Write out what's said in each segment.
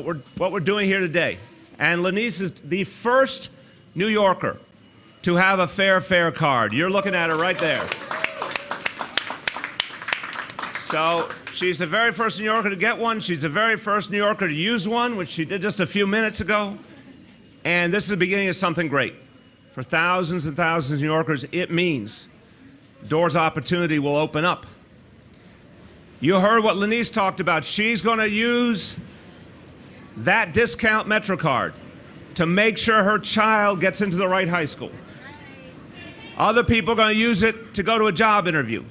what we're doing here today. And Lanice is the first New Yorker to have a fair card. You're looking at her right there. So she's the very first New Yorker to get one. She's the very first New Yorker to use one, which she did just a few minutes ago. And this is the beginning of something great. For thousands and thousands of New Yorkers, it means doors of opportunity will open up. You heard what Lanice talked about. She's going to use that discount MetroCard to make sure her child gets into the right high school. Other people are going to use it to go to a job interview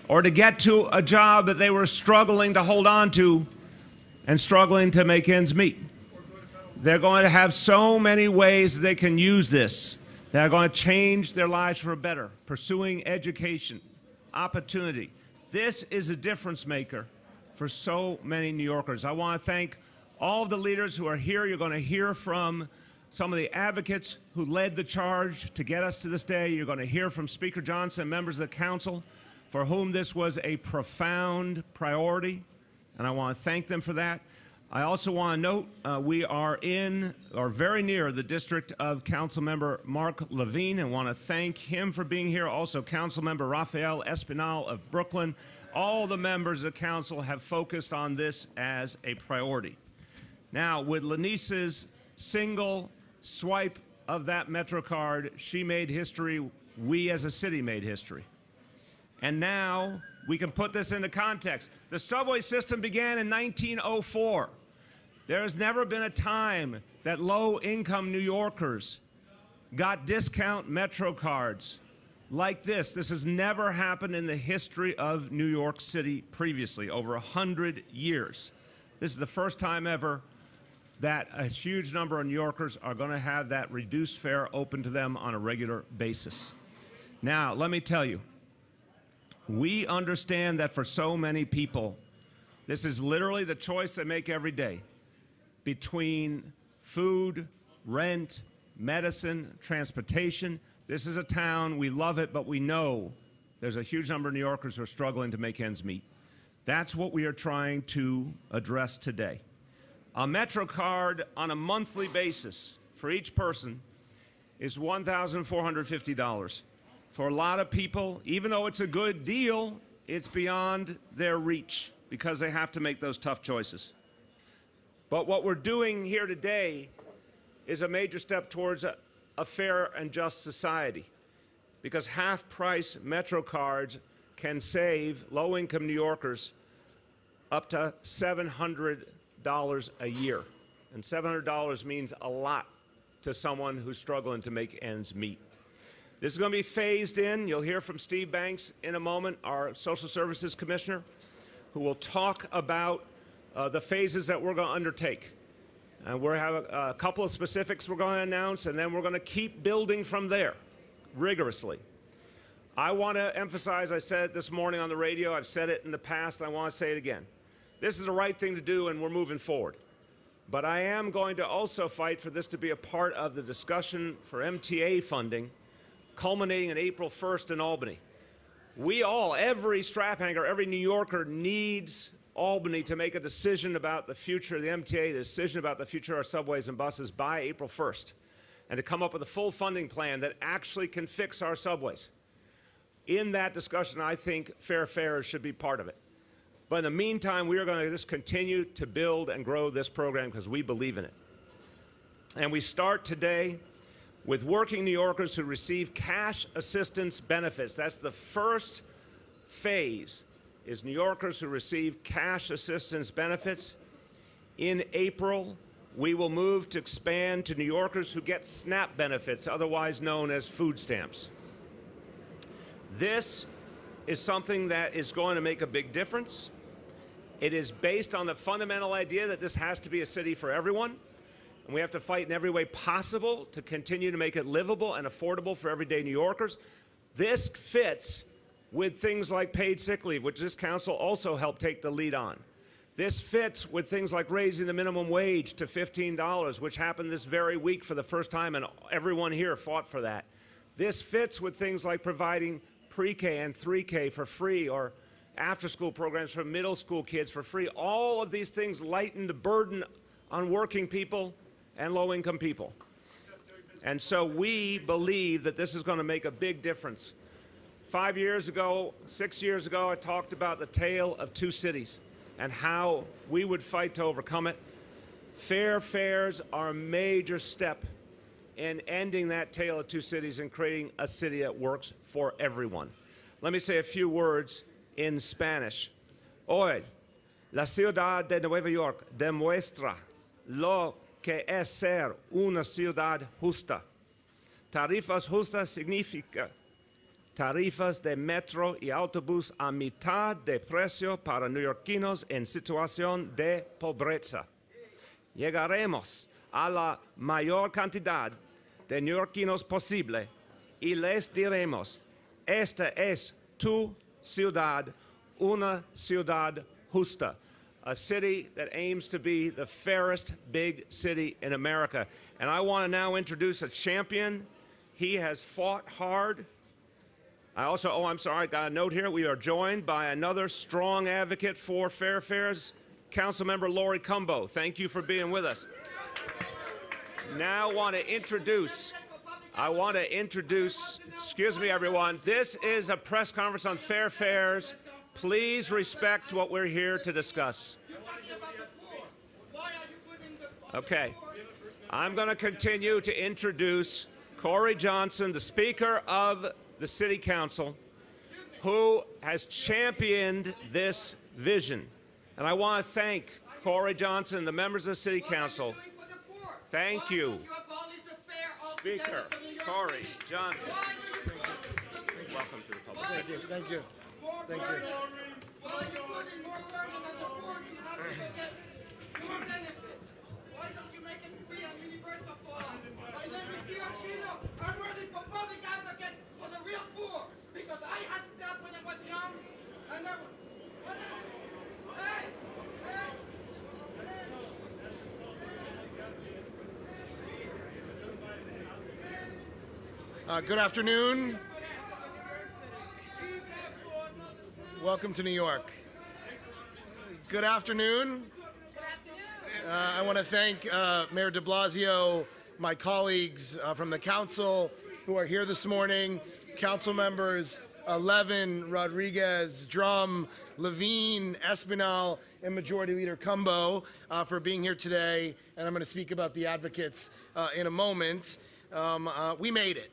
or to get to a job that they were struggling to hold on to and struggling to make ends meet. They're going to have so many ways they can use this that are going to change their lives for better, pursuing education, opportunity. This is a difference maker for so many New Yorkers. I want to thank all of the leaders who are here. You're going to hear from some of the advocates who led the charge to get us to this day. You're going to hear from Speaker Johnson and members of the council for whom this was a profound priority, and I want to thank them for that. I also want to note we are in, or very near, the district of Councilmember Mark Levine, and want to thank him for being here. Also, Councilmember Rafael Espinal of Brooklyn. All the members of council have focused on this as a priority. Now, with Lanice's single swipe of that MetroCard, she made history. We as a city made history. And now we can put this into context. The subway system began in 1904. There has never been a time that low-income New Yorkers got discount MetroCards like this. This has never happened in the history of New York City previously, over 100 years. This is the first time ever that a huge number of New Yorkers are going to have that reduced fare open to them on a regular basis. Now, let me tell you, we understand that for so many people, this is literally the choice they make every day between food, rent, medicine, transportation. This is a town, we love it, but we know there's a huge number of New Yorkers who are struggling to make ends meet. That's what we are trying to address today. A MetroCard on a monthly basis for each person is $1,450. For a lot of people, even though it's a good deal, it's beyond their reach because they have to make those tough choices. But what we're doing here today is a major step towards a fair and just society, because half-price MetroCards can save low-income New Yorkers up to $700 a year. And $700 means a lot to someone who's struggling to make ends meet. This is going to be phased in. You'll hear from Steve Banks in a moment, our Social Services Commissioner, who will talk about the phases that we're going to undertake. And we'll have a couple of specifics we're going to announce, and then we're going to keep building from there rigorously. I want to emphasize, I said it this morning on the radio, I've said it in the past, I want to say it again. This is the right thing to do, and we're moving forward. But I am going to also fight for this to be a part of the discussion for MTA funding, culminating in April 1st in Albany. We all, every strap hanger, every New Yorker needs Albany to make a decision about the future of the MTA, the decision about the future of our subways and buses by April 1st, and to come up with a full funding plan that actually can fix our subways. In that discussion, I think fair fares should be part of it. But in the meantime, we are going to just continue to build and grow this program because we believe in it. And we start today with working New Yorkers who receive cash assistance benefits. That's the first phase, is New Yorkers who receive cash assistance benefits. In April, we will move to expand to New Yorkers who get SNAP benefits, otherwise known as food stamps. This is something that is going to make a big difference. It is based on the fundamental idea that this has to be a city for everyone, and we have to fight in every way possible to continue to make it livable and affordable for everyday New Yorkers. This fits with things like paid sick leave, which this council also helped take the lead on. This fits with things like raising the minimum wage to $15, which happened this very week for the first time, and everyone here fought for that. This fits with things like providing pre-K and 3K for free, or after-school programs for middle school kids for free. All of these things lighten the burden on working people and low-income people. And so we believe that this is going to make a big difference. 5 years ago, 6 years ago, I talked about the tale of two cities and how we would fight to overcome it. Fair fares are a major step in ending that tale of two cities and creating a city that works for everyone. Let me say a few words in Spanish. Hoy, la ciudad de Nueva York demuestra lo que es ser una ciudad justa. Tarifas justas significa tarifas de metro y autobús a mitad de precio para neoyorquinos en situación de pobreza. Llegaremos a la mayor cantidad de neoyorquinos posible y les diremos, esta es tu ciudad, una ciudad justa. A city that aims to be the fairest big city in America. And I want to now introduce a champion. He has fought hard. I'm sorry, I got a note here. We are joined by another strong advocate for fair fares, Councilmember Lori Cumbo. Thank you for being with us. Now I want to introduce, excuse me everyone, this is a press conference on fair fares. Please respect what we're here to discuss. Okay. I'm going to continue to introduce Corey Johnson, the Speaker of the City Council, who has championed this vision. And I want to thank Corey Johnson and the members of the City Council. Thank you. Speaker Corey Johnson. Welcome to the public. Thank you. Thank you. Thank you. Why are you putting more burden on the poor and how do they get more benefit? Why don't you make it free and universal for all? My name is Tio Chino. I'm running for public advocate for the real poor because I had that when I was young and I was... Hey! Good afternoon. Welcome to New York. Good afternoon. I want to thank Mayor De Blasio, my colleagues from the council who are here this morning, council members Levin, Rodriguez, Drum, Levine, Espinal, and Majority Leader Cumbo for being here today. And I'm going to speak about the advocates in a moment. We made it.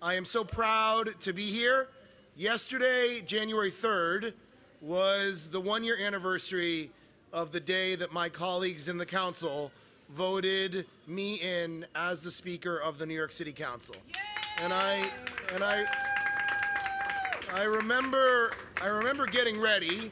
I am so proud to be here. Yesterday, January 3rd, was the one-year anniversary of the day that my colleagues in the council voted me in as the Speaker of the New York City Council. And I remember getting ready,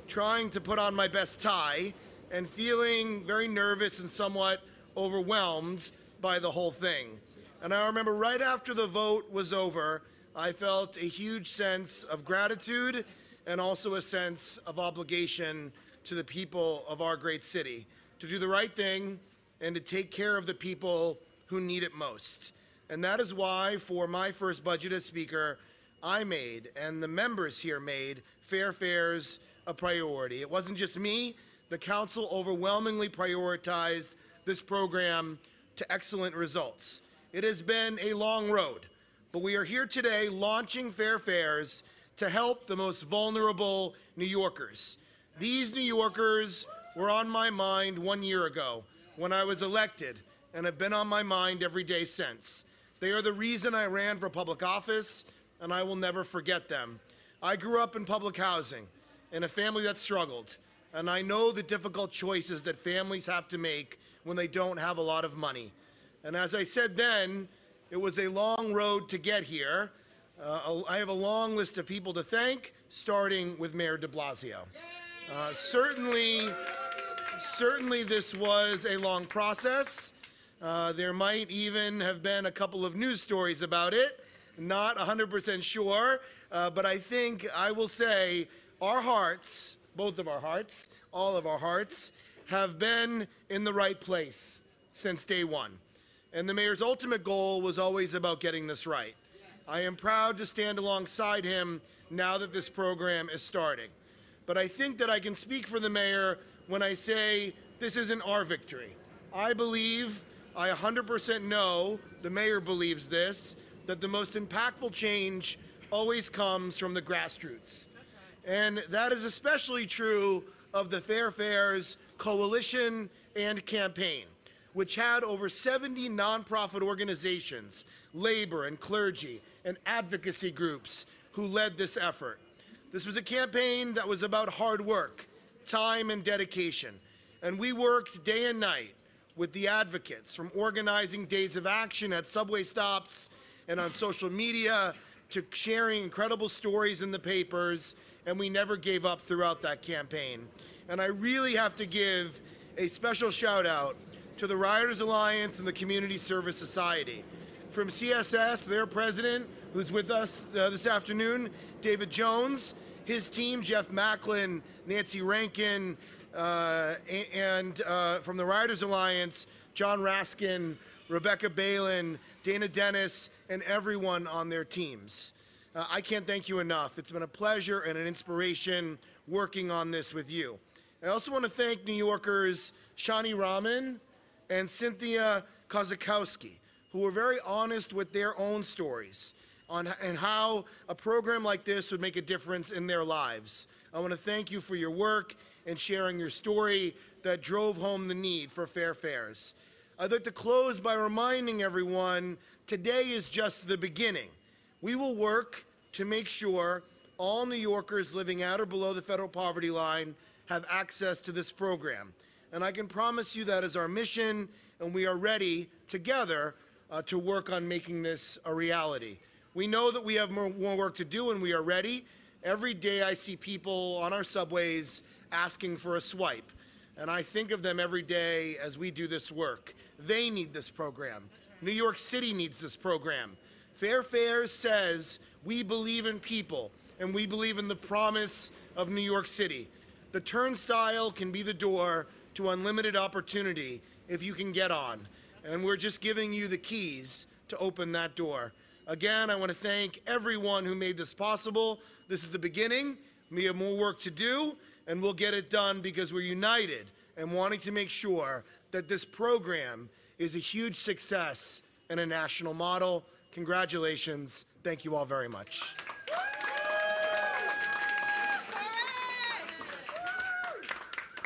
trying to put on my best tie, and feeling very nervous and somewhat overwhelmed by the whole thing. And I remember right after the vote was over, I felt a huge sense of gratitude and also a sense of obligation to the people of our great city to do the right thing and to take care of the people who need it most. And that is why, for my first budget as Speaker, I made, and the members here made, fair fares a priority. It wasn't just me. The council overwhelmingly prioritized this program to excellent results. It has been a long road, but we are here today launching fair fares to help the most vulnerable New Yorkers. These New Yorkers were on my mind 1 year ago when I was elected and have been on my mind every day since. They are the reason I ran for public office, and I will never forget them. I grew up in public housing in a family that struggled, and I know the difficult choices that families have to make when they don't have a lot of money. And as I said then, it was a long road to get here. I have a long list of people to thank, starting with Mayor De Blasio. Certainly this was a long process. There might even have been a couple of news stories about it. Not 100% sure, but I think I will say our hearts, both of our hearts, all of our hearts, have been in the right place since day one. And the mayor's ultimate goal was always about getting this right. I am proud to stand alongside him now that this program is starting. But I think that I can speak for the mayor when I say this isn't our victory. I believe, I 100% know, the mayor believes this, that the most impactful change always comes from the grassroots. And that is especially true of the Fair Fares Coalition and campaign, which had over 70 nonprofit organizations, labor and clergy, and advocacy groups who led this effort. This was a campaign that was about hard work, time, and dedication. And we worked day and night with the advocates, from organizing days of action at subway stops and on social media to sharing incredible stories in the papers, and we never gave up throughout that campaign. And I really have to give a special shout out to the Rioters Alliance and the Community Service Society. From CSS, their president, who's with us this afternoon, David Jones, his team, Jeff Macklin, Nancy Rankin, and from the Rioters Alliance, John Raskin, Rebecca Balin, Dana Dennis, and everyone on their teams. I can't thank you enough. It's been a pleasure and an inspiration working on this with you. I also want to thank New Yorkers Shani Rahman and Cynthia Kozakowski, who were very honest with their own stories and how a program like this would make a difference in their lives. I want to thank you for your work and sharing your story that drove home the need for fair fares. I'd like to close by reminding everyone today is just the beginning. We will work to make sure all New Yorkers living at or below the federal poverty line have access to this program. And I can promise you that is our mission, and we are ready together to work on making this a reality. We know that we have more work to do, and we are ready. Every day I see people on our subways asking for a swipe, and I think of them every day as we do this work. They need this program. New York City needs this program. Fair Fares says we believe in people, and we believe in the promise of New York City. The turnstile can be the door to unlimited opportunity if you can get on, and we're just giving you the keys to open that door. Again, I want to thank everyone who made this possible. This is the beginning. We have more work to do, and we'll get it done because we're united and wanting to make sure that this program is a huge success and a national model. Congratulations. Thank you all very much.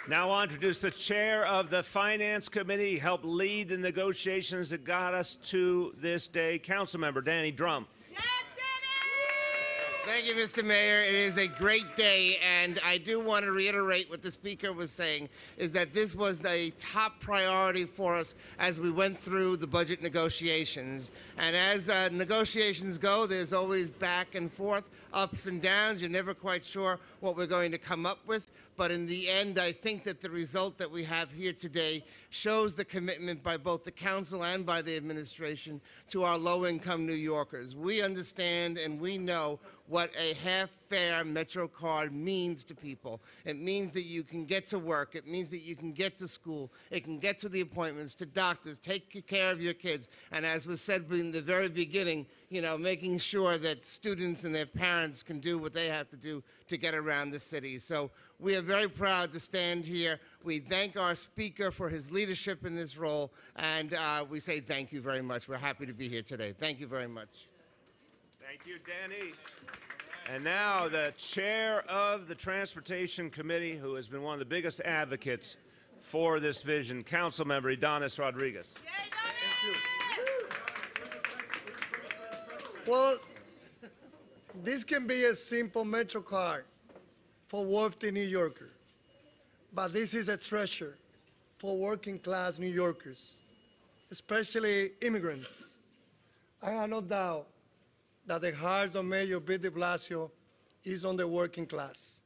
Now I'll introduce the chair of the Finance Committee. He helped lead the negotiations that got us to this day, Councilmember Danny Drum. Yes, Danny! Thank you, Mr. Mayor. It is a great day, and I do want to reiterate what the Speaker was saying, is that this was a top priority for us as we went through the budget negotiations. And as negotiations go, there's always back and forth, ups and downs. You're never quite sure what we're going to come up with. But in the end, I think that the result that we have here today shows the commitment by both the council and by the administration to our low-income New Yorkers. We understand and we know what a half-fare MetroCard means to people. It means that you can get to work. It means that you can get to school. It can get to the appointments, to doctors, take care of your kids. And as was said in the very beginning, you know, making sure that students and their parents can do what they have to do to get around the city. So we are very proud to stand here. We thank our Speaker for his leadership in this role, and we say thank you very much. We're happy to be here today. Thank you very much. Thank you, Danny. And now the chair of the Transportation Committee, who has been one of the biggest advocates for this vision, Councilmember Adonis Rodriguez. Well, this can be a simple MetroCard for wealthy New Yorker, but this is a treasure for working class New Yorkers, especially immigrants. I have no doubt that the heart of Mayor Bill De Blasio is on the working class.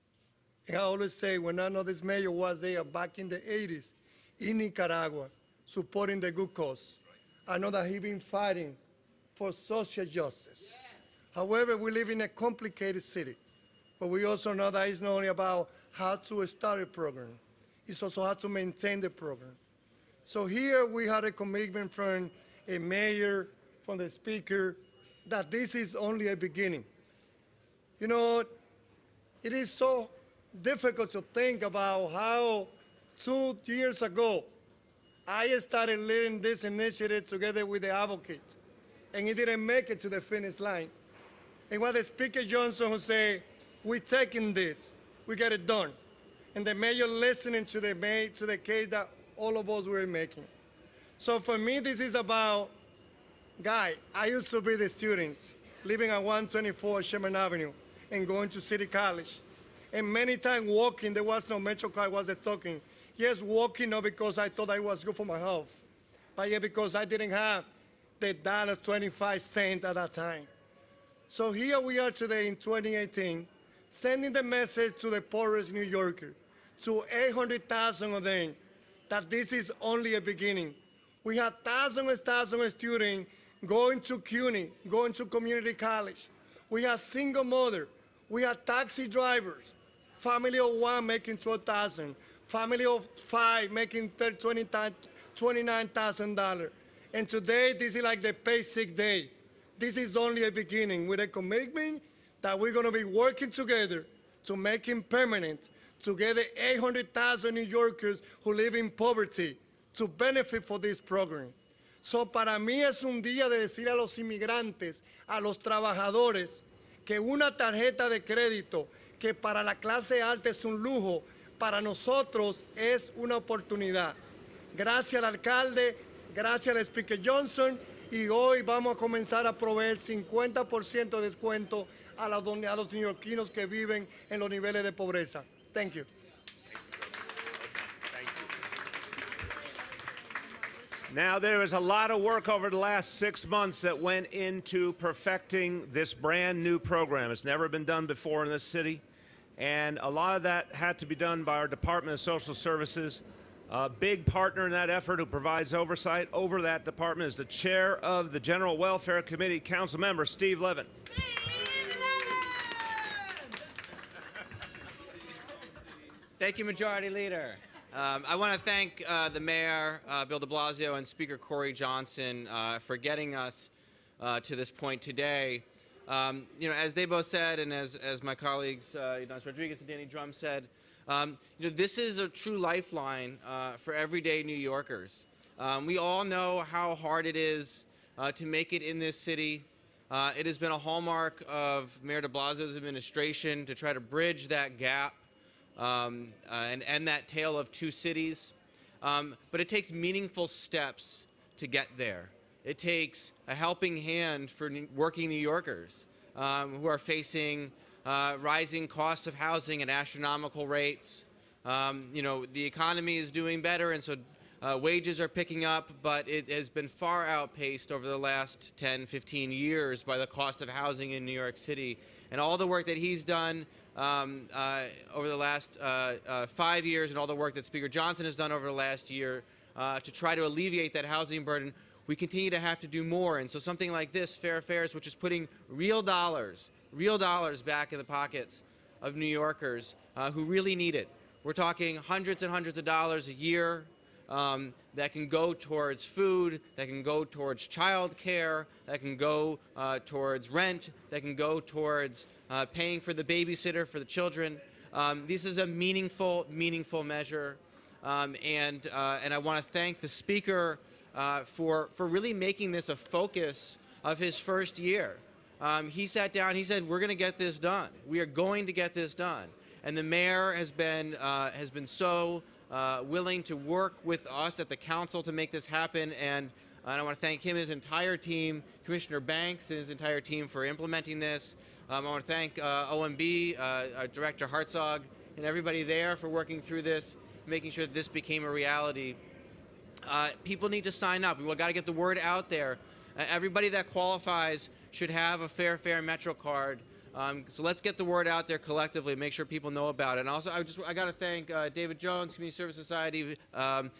And I always say, when I know this mayor was there back in the 80s in Nicaragua, supporting the good cause, I know that he's been fighting for social justice. Yes. However, we live in a complicated city, but we also know that it's not only about how to start a program, it's also how to maintain the program. So here we had a commitment from a mayor, from the speaker, that this is only a beginning. You know, it is so difficult to think about how 2 years ago, I started leading this initiative together with the advocate, and it didn't make it to the finish line. It was the Speaker Johnson who said, we're taking this, we get it done. And the mayor listening to the case that all of us were making. So for me, this is about, I used to be the student, living at 124 Sherman Avenue and going to City College. And many times walking, there was no MetroCard, was the talking. Yes, walking not because I thought I was good for my health, but yeah, because I didn't have the $1.25 at that time. So here we are today in 2018, sending the message to the poorest New Yorker, to 800,000 of them, that this is only a beginning. We have thousands and thousands of students going to CUNY, going to community college. We have single mother. We have taxi drivers. Family of 1 making 12,000. Family of 5 making $29,000. And today, this is like the pay sick day. This is only a beginning with a commitment that we're going to be working together to make it permanent, to get the 800,000 New Yorkers who live in poverty to benefit from this program. So para mí es un día de decir a los inmigrantes, a los trabajadores, que una tarjeta de crédito que para la clase alta es un lujo, para nosotros es una oportunidad. Gracias al alcalde, gracias al Speaker Johnson, y hoy vamos a comenzar a proveer 50% de descuento a los neoyorquinos que viven en los niveles de pobreza. Thank you. Now, there was a lot of work over the last 6 months that went into perfecting this brand new program. It's never been done before in this city, and a lot of that had to be done by our Department of Social Services. A big partner in that effort who provides oversight over that department is the chair of the General Welfare Committee, Council Member Steve Levin. Thank you, Majority Leader. I want to thank the Mayor, Bill De Blasio, and Speaker Corey Johnson for getting us to this point today. You know, as they both said, and as my colleagues, Ignacio Rodriguez and Danny Drum said, you know, this is a true lifeline for everyday New Yorkers. We all know how hard it is to make it in this city. It has been a hallmark of Mayor de Blasio's administration to try to bridge that gap and end that tale of two cities. But it takes meaningful steps to get there. It takes a helping hand for working New Yorkers who are facing rising costs of housing at astronomical rates. You know, the economy is doing better, and so wages are picking up, but it has been far outpaced over the last 10, 15 years by the cost of housing in New York City. And all the work that he's done over the last 5 years, and all the work that Speaker Johnson has done over the last year to try to alleviate that housing burden, we continue to have to do more. And so something like this, Fair Fares, which is putting real dollars back in the pockets of New Yorkers who really need it. We're talking hundreds and hundreds of dollars a year that can go towards food, that can go towards child care, that can go towards rent, that can go towards paying for the babysitter for the children. This is a meaningful measure, and I want to thank the Speaker for really making this a focus of his first year. He sat down, he said, we're going to get this done. We are going to get this done. And the mayor has been so willing to work with us at the council to make this happen. And I want to thank him and his entire team, Commissioner Banks and his entire team for implementing this. I want to thank OMB, Director Hartzog, and everybody there for working through this, making sure that this became a reality. People need to sign up. We've got to get the word out there. Everybody that qualifies should have a Fair Fare MetroCard. So let's get the word out there collectively, make sure people know about it. And also, I got to thank David Jones, Community Service Society, and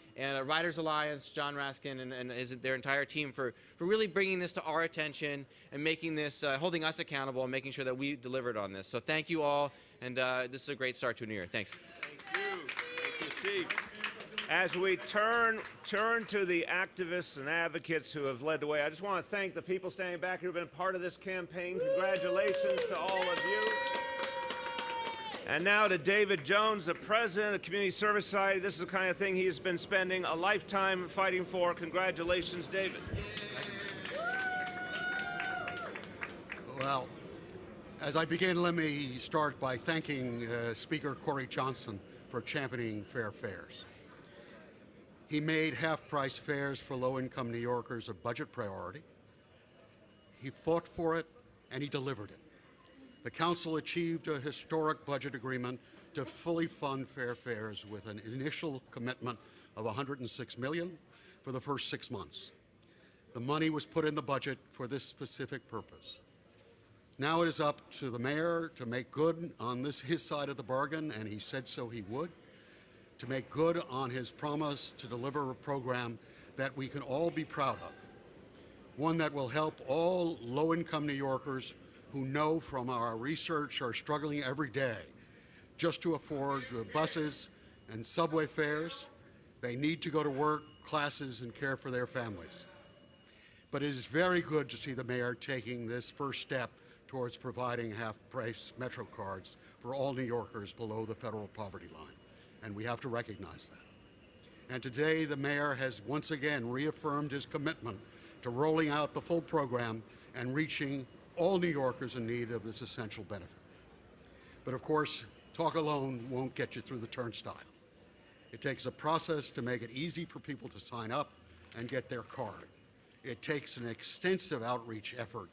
Riders Alliance, John Raskin, and their entire team for really bringing this to our attention and making this, holding us accountable and making sure that we delivered on this. So thank you all, and this is a great start to a new year. Thanks. Thank you. Thank you, Steve. As we turn to the activists and advocates who have led the way, I just want to thank the people standing back who have been part of this campaign. Congratulations to all of you. And now to David Jones, the president of Community Service Society. This is the kind of thing he has been spending a lifetime fighting for. Congratulations, David. Well, as I begin, let me start by thanking Speaker Corey Johnson for championing fair fares. He made half-price fares for low-income New Yorkers a budget priority. He fought for it, and he delivered it. The Council achieved a historic budget agreement to fully fund fair fares with an initial commitment of $106 million for the first 6 months. The money was put in the budget for this specific purpose. Now it is up to the mayor to make good on his side of the bargain, and he said so he would, to make good on his promise to deliver a program that we can all be proud of, one that will help all low-income New Yorkers who know from our research are struggling every day just to afford buses and subway fares. They need to go to work, classes, and care for their families. But it is very good to see the mayor taking this first step towards providing half-price MetroCards for all New Yorkers below the federal poverty line, and we have to recognize that. And today, the mayor has once again reaffirmed his commitment to rolling out the full program and reaching all New Yorkers in need of this essential benefit. But of course, talk alone won't get you through the turnstile. It takes a process to make it easy for people to sign up and get their card. It takes an extensive outreach effort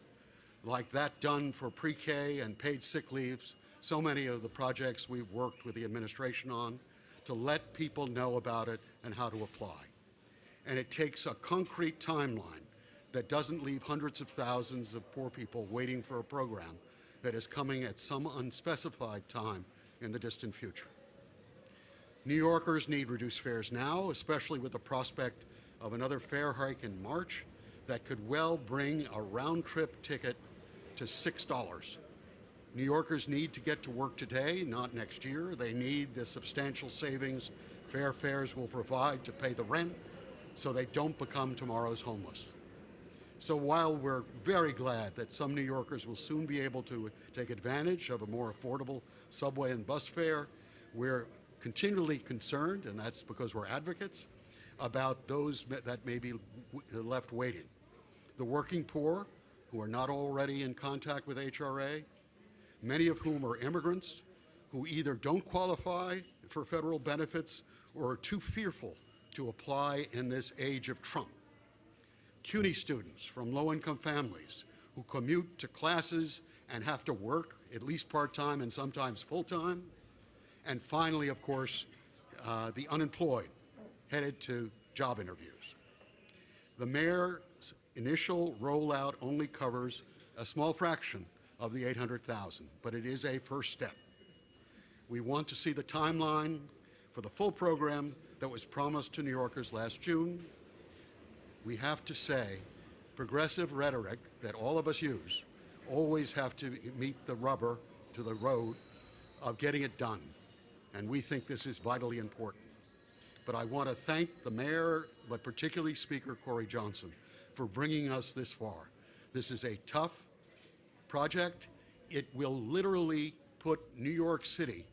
like that done for pre-K and paid sick leaves, so many of the projects we've worked with the administration on, to let people know about it and how to apply. And it takes a concrete timeline that doesn't leave hundreds of thousands of poor people waiting for a program that is coming at some unspecified time in the distant future. New Yorkers need reduced fares now, especially with the prospect of another fare hike in March that could well bring a round-trip ticket to $6. New Yorkers need to get to work today, not next year. They need the substantial savings fair fares will provide to pay the rent so they don't become tomorrow's homeless. So while we're very glad that some New Yorkers will soon be able to take advantage of a more affordable subway and bus fare, we're continually concerned, and that's because we're advocates, about those that may be left waiting. The working poor, who are not already in contact with HRA, many of whom are immigrants who either don't qualify for federal benefits or are too fearful to apply in this age of Trump. CUNY students from low-income families who commute to classes and have to work, at least part-time and sometimes full-time. And finally, of course, the unemployed headed to job interviews. The mayor's initial rollout only covers a small fraction of the 800,000, but it is a first step. We want to see the timeline for the full program that was promised to New Yorkers last June. We have to say, progressive rhetoric that all of us use always have to meet the rubber to the road of getting it done. And we think this is vitally important. But I want to thank the mayor, but particularly Speaker Corey Johnson, for bringing us this far. This is a tough project. It will literally put New York City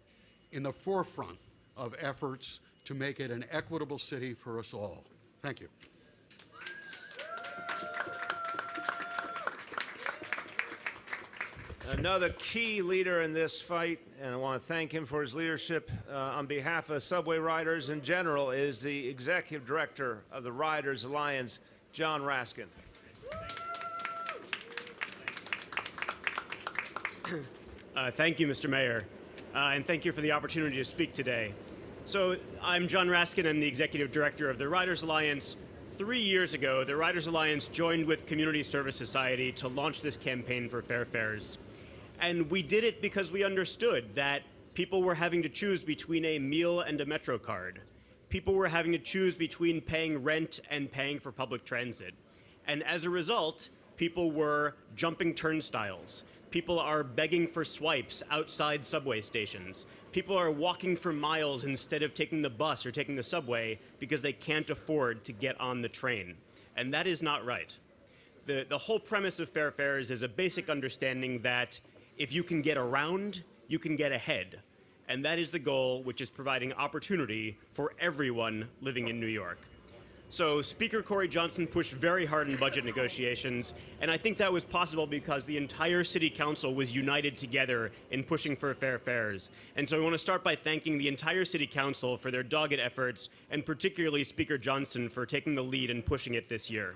in the forefront of efforts to make it an equitable city for us all. Thank you. Another key leader in this fight, and I want to thank him for his leadership on behalf of subway riders in general, is the Executive Director of the Riders Alliance, John Raskin. Thank you, Mr. Mayor, and thank you for the opportunity to speak today. So I'm John Raskin. I'm the Executive Director of the Riders Alliance. 3 years ago, the Riders Alliance joined with Community Service Society to launch this campaign for fair fares. And we did it because we understood that people were having to choose between a meal and a MetroCard. People were having to choose between paying rent and paying for public transit. And as a result, people were jumping turnstiles. People are begging for swipes outside subway stations. People are walking for miles instead of taking the bus or taking the subway because they can't afford to get on the train. And that is not right. The whole premise of fair fares is a basic understanding that if you can get around, you can get ahead. and that is the goal, which is providing opportunity for everyone living in New York. So Speaker Corey Johnson pushed very hard in budget negotiations, and I think that was possible because the entire City Council was united together in pushing for fair fares. And so I want to start by thanking the entire City Council for their dogged efforts, and particularly Speaker Johnson for taking the lead and pushing it this year.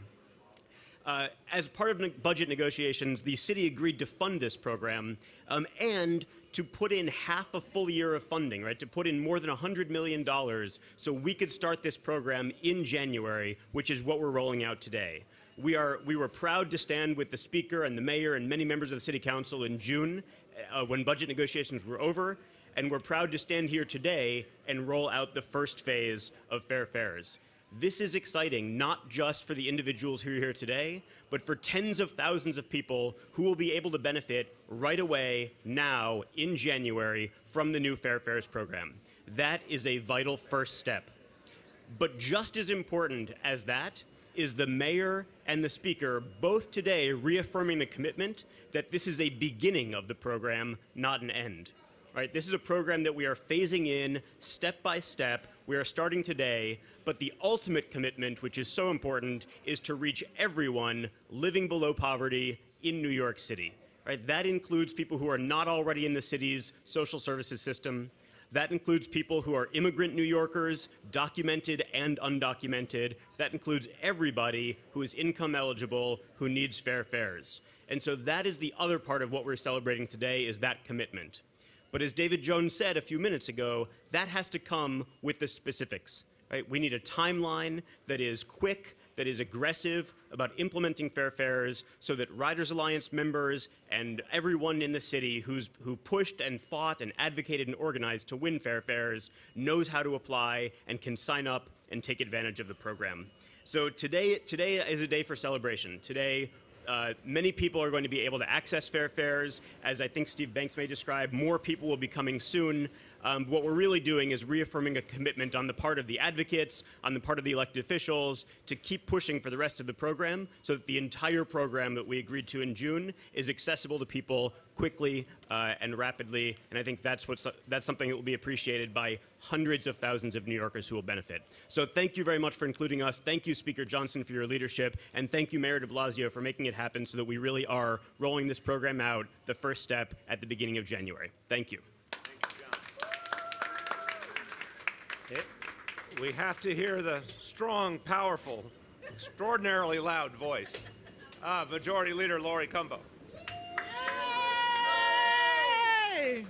As part of budget negotiations, the city agreed to fund this program and to put in half a full year of funding, right? To put in more than $100 million so we could start this program in January, which is what we're rolling out today. We were proud to stand with the Speaker and the Mayor and many members of the City Council in June when budget negotiations were over, and we're proud to stand here today and roll out the first phase of fair fares. This is exciting, not just for the individuals who are here today, but for tens of thousands of people who will be able to benefit right away, now, in January, from the new Fair Fares program. That is a vital first step. But just as important as that is the Mayor and the Speaker both today reaffirming the commitment that this is a beginning of the program, not an end. Right, this is a program that we are phasing in step by step. We are starting today, but the ultimate commitment, which is so important, is to reach everyone living below poverty in New York City. Right, that includes people who are not already in the city's social services system. That includes people who are immigrant New Yorkers, documented and undocumented. That includes everybody who is income eligible, who needs fair fares. And so that is the other part of what we're celebrating today, is that commitment. But as David Jones said a few minutes ago, that has to come with the specifics. Right? We need a timeline that is quick, that is aggressive about implementing fair fares so that Riders Alliance members and everyone in the city who pushed and fought and advocated and organized to win fair fares knows how to apply and can sign up and take advantage of the program. So today is a day for celebration. Today, many people are going to be able to access fair fares. As I think Steve Banks may describe, more people will be coming soon. What we're really doing is reaffirming a commitment on the part of the advocates, on the part of the elected officials, to keep pushing for the rest of the program so that the entire program that we agreed to in June is accessible to people quickly and rapidly. And I think that's something that will be appreciated by hundreds of thousands of New Yorkers who will benefit. So thank you very much for including us. Thank you, Speaker Johnson, for your leadership. And thank you, Mayor De Blasio, for making it happen so that we really are rolling this program out, the first step, at the beginning of January. Thank you. We have to hear the strong, powerful, extraordinarily loud voice of Majority Leader Lori Cumbo. Yay!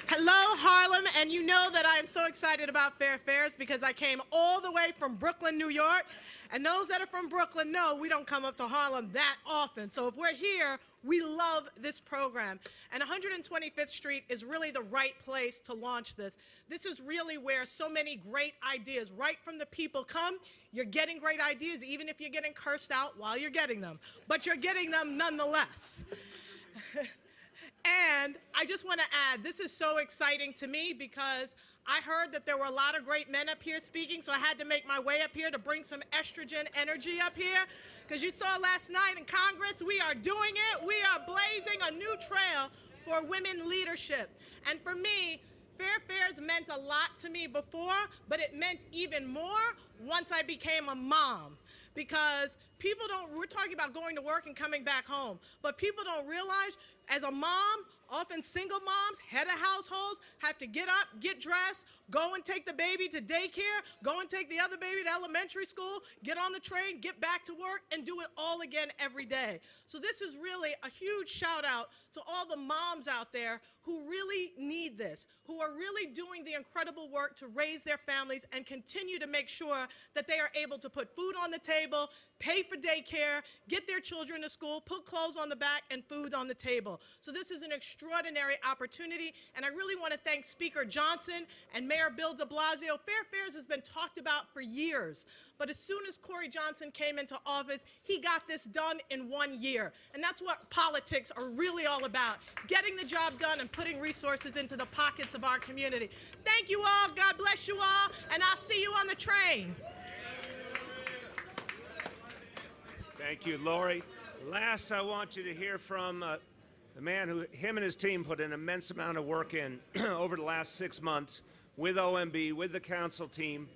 Hello, Harlem, and you know that I am so excited about fair fares because I came all the way from Brooklyn, New York, and those that are from Brooklyn know we don't come up to Harlem that often. So if we're here, we love this program. And 125th Street is really the right place to launch this. This is really where so many great ideas right from the people come. You're getting great ideas, even if you're getting cursed out while you're getting them. But you're getting them nonetheless. And I just want to add, this is so exciting to me because I heard that there were a lot of great men up here speaking, so I had to make my way up here to bring some estrogen energy up here. Because you saw last night in Congress, we are doing it. We are blazing a new trail for women leadership. And for me, fair fares meant a lot to me before, but it meant even more once I became a mom. Because people we're talking about going to work and coming back home, but people don't realize as a mom, often single moms, head of households, have to get up, get dressed, go and take the baby to daycare, go and take the other baby to elementary school, get on the train, get back to work, and do it all again every day. So this is really a huge shout out to all the moms out there who really need this, who are really doing the incredible work to raise their families and continue to make sure that they are able to put food on the table, pay for daycare, get their children to school, put clothes on the back, and food on the table. So this is an extraordinary opportunity, and I really want to thank Speaker Johnson and Mayor Bill De Blasio. Fair fares has been talked about for years, but as soon as Corey Johnson came into office, he got this done in 1 year. And that's what politics are really all about, getting the job done and putting resources into the pockets of our community. Thank you all, God bless you all, and I'll see you on the train. Thank you, Lori. Last, I want you to hear from The man who, him and his team put an immense amount of work in over the last 6 months with OMB, with the council team,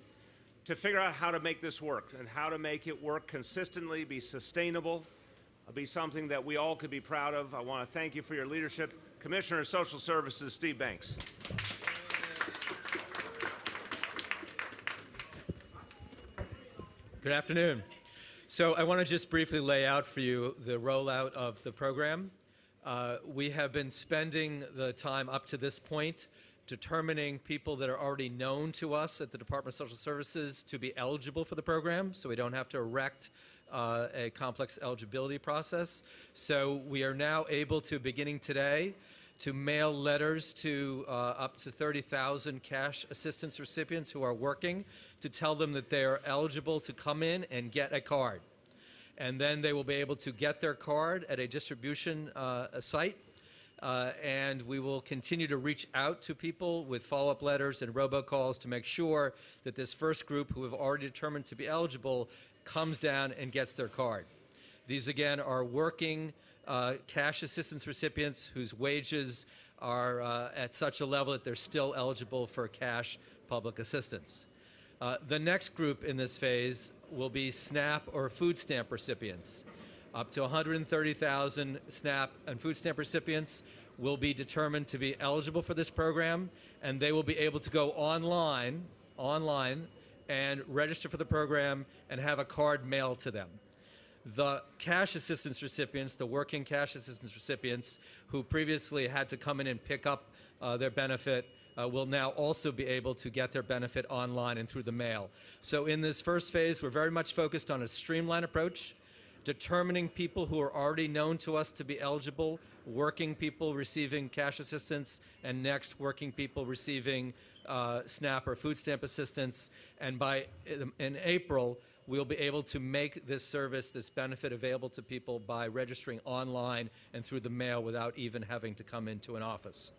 to figure out how to make this work and how to make it work consistently, be sustainable, be something that we all could be proud of. I want to thank you for your leadership. Commissioner of Social Services, Steve Banks. Good afternoon. So I want to just briefly lay out for you the rollout of the program. We have been spending the time up to this point determining people that are already known to us at the Department of Social Services to be eligible for the program, so we don't have to erect a complex eligibility process. So we are now able to, beginning today, to mail letters to up to 30,000 cash assistance recipients who are working to tell them that they are eligible to come in and get a card. And then they will be able to get their card at a distribution site. And we will continue to reach out to people with follow-up letters and robocalls to make sure that this first group who have already determined to be eligible comes down and gets their card. These, again, are working cash assistance recipients whose wages are at such a level that they're still eligible for cash public assistance. The next group in this phase will be SNAP or food stamp recipients. Up to 130,000 SNAP and food stamp recipients will be determined to be eligible for this program, and they will be able to go online and register for the program and have a card mailed to them. The cash assistance recipients, the working cash assistance recipients who previously had to come in and pick up their benefit will now also be able to get their benefit online and through the mail. So in this first phase, we're very much focused on a streamlined approach, determining people who are already known to us to be eligible, working people receiving cash assistance, and next working people receiving SNAP or food stamp assistance. And in April, we'll be able to make this service, this benefit, available to people by registering online and through the mail without even having to come into an office.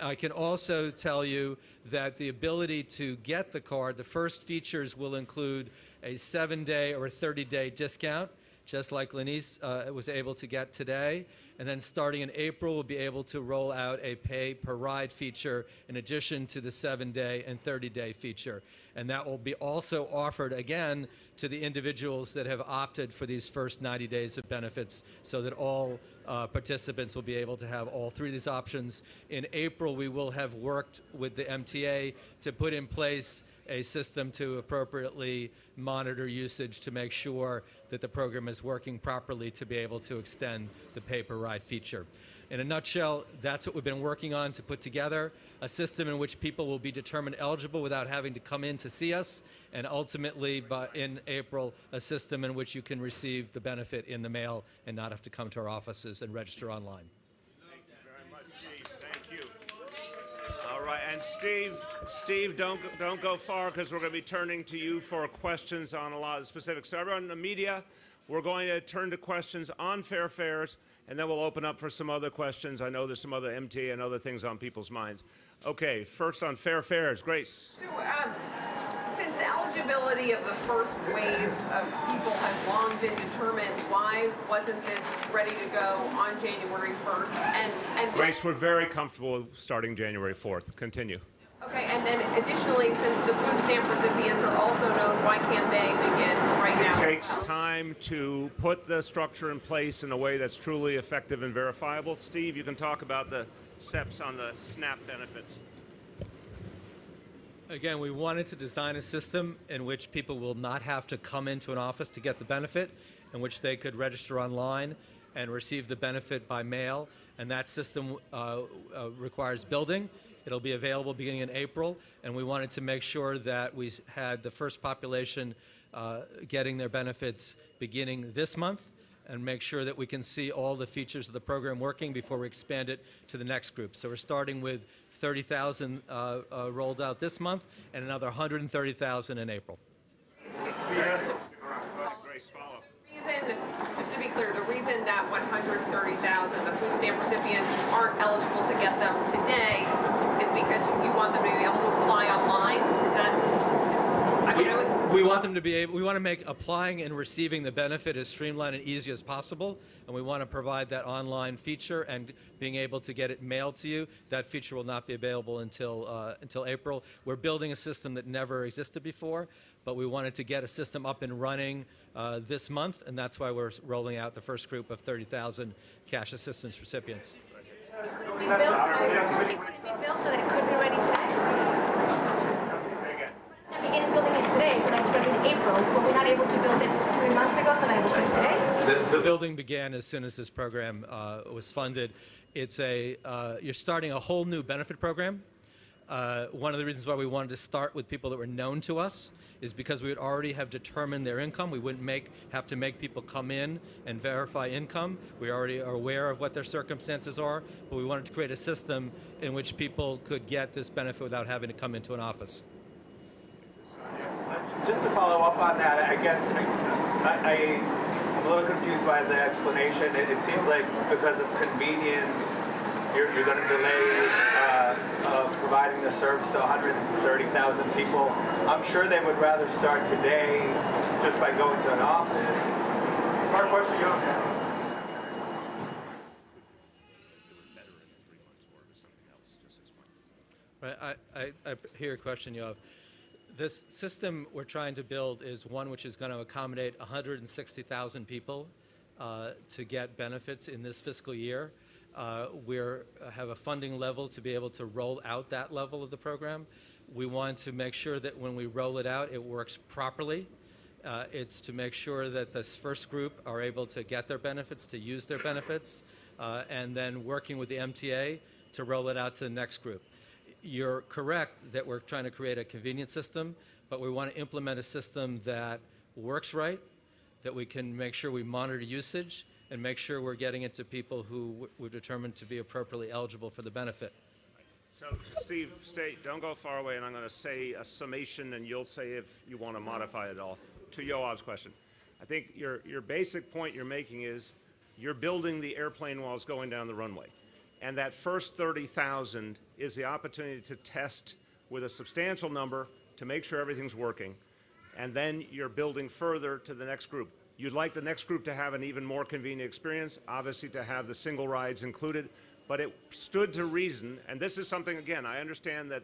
I can also tell you that the ability to get the card, the first features will include a 7-day or a 30-day discount, just like Lenice was able to get today. And then starting in April, we'll be able to roll out a pay-per-ride feature in addition to the 7-day and 30-day feature. And that will be also offered, again, to the individuals that have opted for these first 90 days of benefits, so that all participants will be able to have all three of these options. In April, we will have worked with the MTA to put in place a system to appropriately monitor usage to make sure that the program is working properly to be able to extend the pay-per-ride feature. In a nutshell, that's what we've been working on to put together, a system in which people will be determined eligible without having to come in to see us, and ultimately, in April, a system in which you can receive the benefit in the mail and not have to come to our offices and register online. Thank you very much, Steve. Thank you. All right, and Steve, don't go far, because we're going to be turning to you for questions on a lot of the specifics. So everyone in the media, we're going to turn to questions on fair fares, and then we'll open up for some other questions. I know there's some other MTA and other things on people's minds. Okay, first on fair fares, Grace. So, since the eligibility of the first wave of people has long been determined, why wasn't this ready to go on January 1st? And Grace, we're very comfortable starting January 4th. Continue. Okay, and then additionally, since the food stamp recipients are also known, why can't they begin right now? It takes time to put the structure in place in a way that's truly effective and verifiable. Steve, you can talk about the steps on the SNAP benefits. Again, we wanted to design a system in which people will not have to come into an office to get the benefit, in which they could register online and receive the benefit by mail. And that system requires building. It'll be available beginning in April, and we wanted to make sure that we had the first population getting their benefits beginning this month, and make sure that we can see all the features of the program working before we expand it to the next group. So we're starting with 30,000 rolled out this month, and another 130,000 in April. Grace, follow. Just to be clear, the reason that 130,000, the food stamp recipients, aren't eligible to get them today is because you want them to be able to apply online? Is that... We want them to be able, we want to make applying and receiving the benefit as streamlined and easy as possible, and we want to provide that online feature and being able to get it mailed to you. That feature will not be available until April. We're building a system that never existed before, but we wanted to get a system up and running this month, and that's why we're rolling out the first group of 30,000 cash assistance recipients. It couldn't be built so that it could be ready today. I began building it today, so that's ready in April. Were we not able to build it 3 months ago, so that it was ready today? The building began as soon as this program was funded. It's you're starting a whole new benefit program. One of the reasons why we wanted to start with people that were known to us is because we would already have determined their income. We wouldn't have to make people come in and verify income. We already are aware of what their circumstances are, but we wanted to create a system in which people could get this benefit without having to come into an office. Just to follow up on that, I guess I'm a little confused by the explanation. It seems like because of convenience, you're going to delay providing the service to 130,000 people. I'm sure they would rather start today just by going to an office. Smart question, you Right, I hear your question, Yoav. This system we're trying to build is one which is going to accommodate 160,000 people to get benefits in this fiscal year. We have a funding level to be able to roll out that level of the program. We want to make sure that when we roll it out, it works properly. It's to make sure that this first group are able to get their benefits, to use their benefits, and then working with the MTA to roll it out to the next group. You're correct that we're trying to create a convenient system, but we want to implement a system that works right, that we can make sure we monitor usage and make sure we're getting it to people who we've determined to be appropriately eligible for the benefit. So, Steve, don't go far away, and I'm going to say a summation, and you'll say if you want to modify it all. To Yoav's question, I think your basic point you're making is you're building the airplane while it's going down the runway. And that first 30,000 is the opportunity to test with a substantial number to make sure everything's working. And then you're building further to the next group. You'd like the next group to have an even more convenient experience, obviously to have the single rides included, but it stood to reason, and this is something, again, I understand that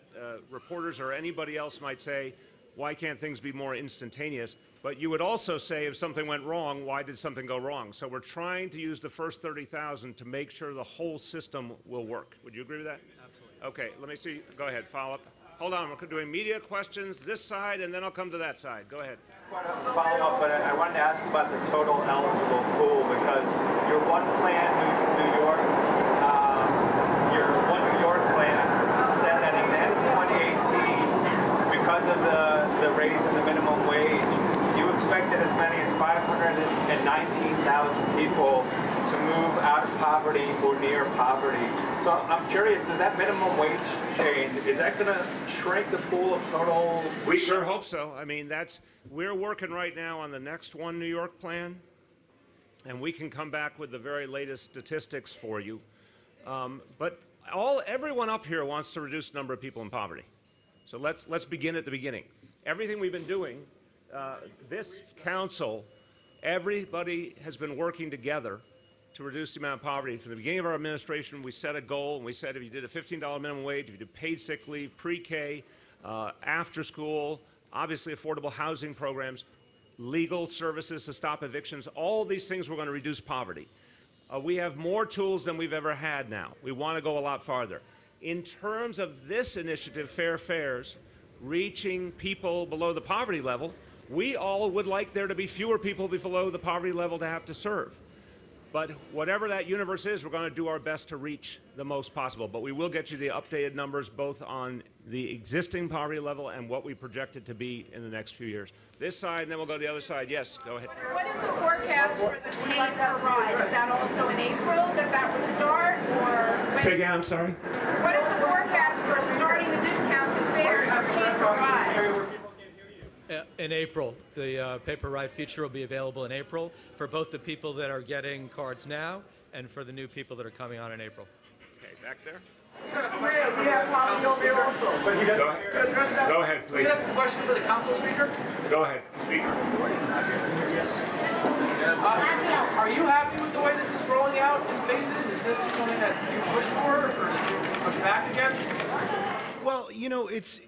reporters or anybody else might say, why can't things be more instantaneous? But you would also say if something went wrong, why did something go wrong? So we're trying to use the first 30,000 to make sure the whole system will work. Would you agree with that? Absolutely. Okay, let me see. Go ahead, follow up. Hold on, we're doing media questions this side, and then I'll come to that side. Go ahead. follow up, but I wanted to ask about the total eligible pool because your one plan, New York, your one New York plan said that at the end of 2018, because of the raise in the minimum wage, you expected as many as 519,000 people to move out of poverty or near poverty. So I'm curious, does that minimum wage change, is that going to shrink the pool of total? We sure hope so. I mean, we're working right now on the next one New York plan, and we can come back with the very latest statistics for you. But everyone up here wants to reduce the number of people in poverty. So let's begin at the beginning. Everything we've been doing, this council, everybody has been working together to reduce the amount of poverty. From the beginning of our administration, we set a goal, and we said if you did a $15 minimum wage, if you did paid sick leave, pre-K, after school, obviously affordable housing programs, legal services to stop evictions, all these things were going to reduce poverty. We have more tools than we've ever had now. We want to go a lot farther. In terms of this initiative, Fair Fares, reaching people below the poverty level, we all would like there to be fewer people below the poverty level to have to serve. But whatever that universe is, we're going to do our best to reach the most possible. But we will get you the updated numbers both on the existing poverty level and what we project it to be in the next few years. This side, and then we'll go to the other side. Yes, go ahead. What is the forecast for the pay per ride? Is that also in April that would start? Or say again, I'm sorry? What is the forecast for starting the discounted fares for pay per ride? In April. The pay-per-ride feature will be available in April for both the people that are getting cards now and for the new people that are coming on in April. Okay, back there. We have Polly over here also. But he doesn't. Go ahead, please. We have a question for the council speaker. Go ahead, speaker. Are you happy with the way this is rolling out in phases? Is this something that you push for or that you push back against? Well, you know, it's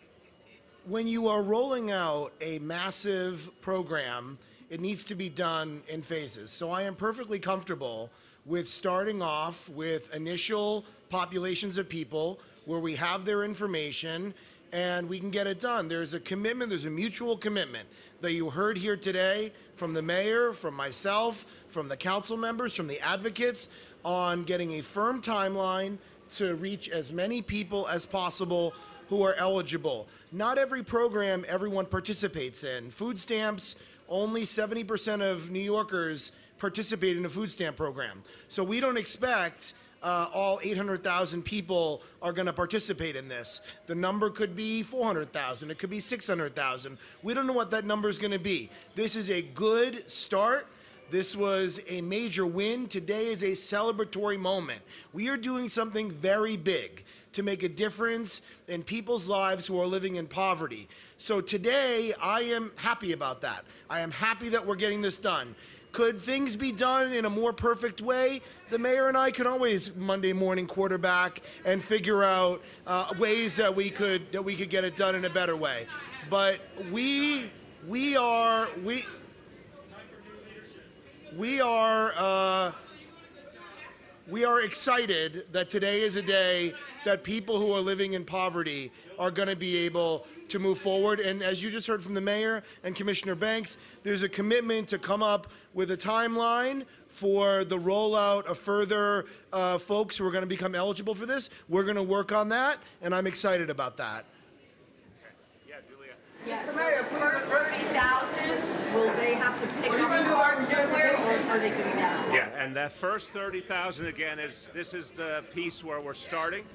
when you are rolling out a massive program, it needs to be done in phases. So I am perfectly comfortable with starting off with initial populations of people where we have their information and we can get it done. There's a commitment, there's a mutual commitment that you heard here today from the mayor, from myself, from the council members, from the advocates on getting a firm timeline to reach as many people as possible who are eligible. Not every program everyone participates in. Food stamps, only 70% of New Yorkers participate in a food stamp program. So we don't expect all 800,000 people are going to participate in this. The number could be 400,000. It could be 600,000. We don't know what that number is going to be. This is a good start. This was a major win. Today is a celebratory moment. We are doing something very big to make a difference in people's lives who are living in poverty. So today, I am happy about that. I am happy that we're getting this done. Could things be done in a more perfect way? The mayor and I can always Monday morning quarterback and figure out ways that we could get it done in a better way. But we are excited that today is a day that people who are living in poverty are going to be able to move forward. And as you just heard from the mayor and Commissioner Banks, there's a commitment to come up with a timeline for the rollout of further folks who are going to become eligible for this. We're going to work on that, and I'm excited about that. Yeah, so the first 30,000, will they have to pick up cards somewhere, or are they doing that? Yeah, and that first 30,000 again this is the piece where we're starting,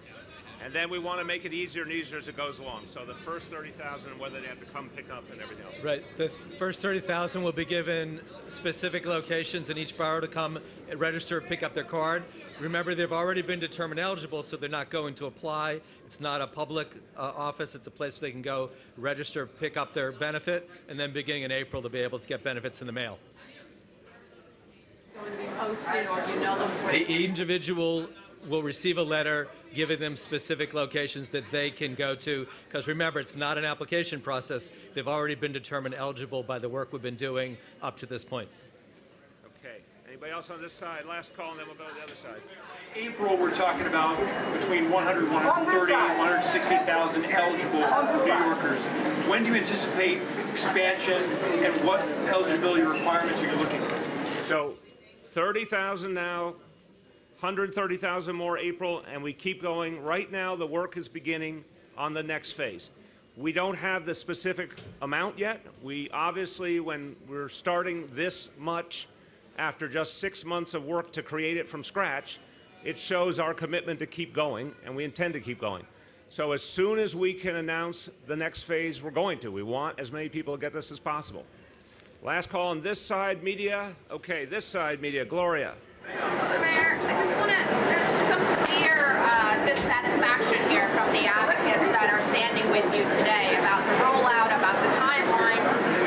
and then we want to make it easier and easier as it goes along. So the first 30,000, whether they have to come pick up and everything else. Right. The first 30,000 will be given specific locations in each borough to come and register, pick up their card. Remember, they've already been determined eligible, so they're not going to apply. It's not a public office. It's a place where they can go register, pick up their benefit, and then beginning in April, they'll be able to get benefits in the mail. Going to be posted, or do you know them? The individual will receive a letter giving them specific locations that they can go to, because remember, it's not an application process. They've already been determined eligible by the work we've been doing up to this point. Okay. Anybody else on this side? Last call, and then we'll go to the other side. April, we're talking about between 100, 130, 160,000 eligible New Yorkers. When do you anticipate expansion, and what eligibility requirements are you looking for? So 30,000 now, 130,000 more April, and we keep going. Right now, the work is beginning on the next phase. We don't have the specific amount yet. We obviously, when we're starting this much after just 6 months of work to create it from scratch, it shows our commitment to keep going, and we intend to keep going. So as soon as we can announce the next phase, we're going to. We want as many people to get this as possible. Last call on this side, media. Okay, this side, media. Gloria. Mr. Mayor, I just want to, there's some clear dissatisfaction here from the advocates that are standing with you today about the rollout, about the timeline.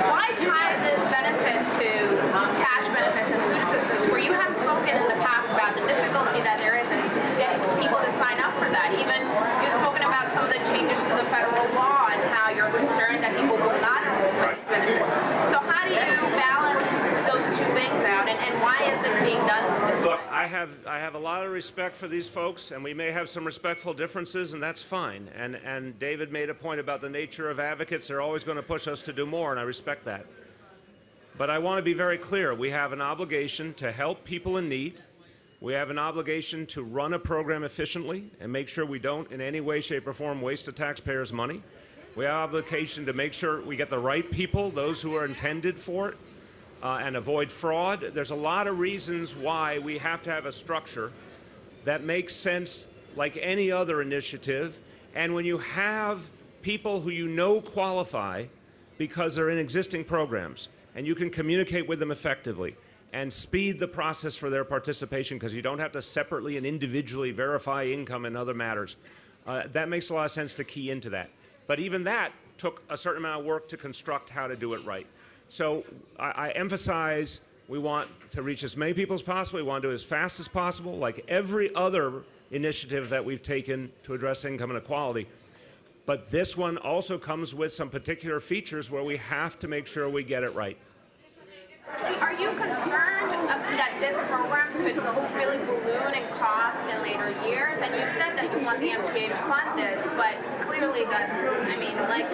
Why tie this benefit to cash benefits and food assistance, where you have spoken in the past about the difficulty that there is in getting people to sign up for that? Even you've spoken about some of the changes to the federal law and how you're concerned that people will not enroll for these benefits. So how do you balance those two things out, and why is it being done this way? Look, I have a lot of respect for these folks, and we may have some respectful differences, and that's fine. And David made a point about the nature of advocates. They're always going to push us to do more, and I respect that. But I want to be very clear. We have an obligation to help people in need. We have an obligation to run a program efficiently and make sure we don't in any way, shape, or form waste the taxpayers' money. We have an obligation to make sure we get the right people, those who are intended for it, and avoid fraud. There's a lot of reasons why we have to have a structure that makes sense like any other initiative. And when you have people who you know qualify because they're in existing programs and you can communicate with them effectively, and speed the process for their participation, because you don't have to separately and individually verify income and other matters. That makes a lot of sense to key into that. But even that took a certain amount of work to construct how to do it right. So I emphasize we want to reach as many people as possible. We want to do it as fast as possible, like every other initiative that we've taken to address income inequality. But this one also comes with some particular features where we have to make sure we get it right. Are you concerned that this program could really balloon in cost in later years? And you've said that you want the MTA to fund this, but clearly that's, I mean, like,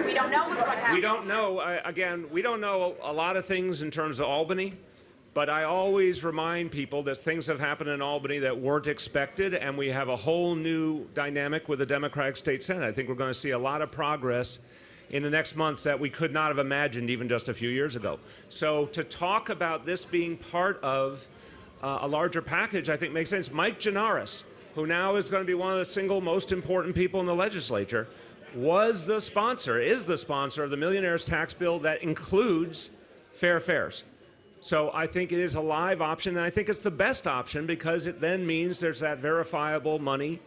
we don't know what's going to happen. We don't know. Again, we don't know a lot of things in terms of Albany, but I always remind people that things have happened in Albany that weren't expected, and we have a whole new dynamic with the Democratic State Senate. I think we're going to see a lot of progress in the next months that we could not have imagined even just a few years ago. So to talk about this being part of a larger package, I think makes sense. Mike Gianaris, who now is going to be one of the single most important people in the legislature, is the sponsor of the Millionaire's Tax Bill that includes fair fares. So I think it is a live option, and I think it's the best option because it then means there's that verifiable money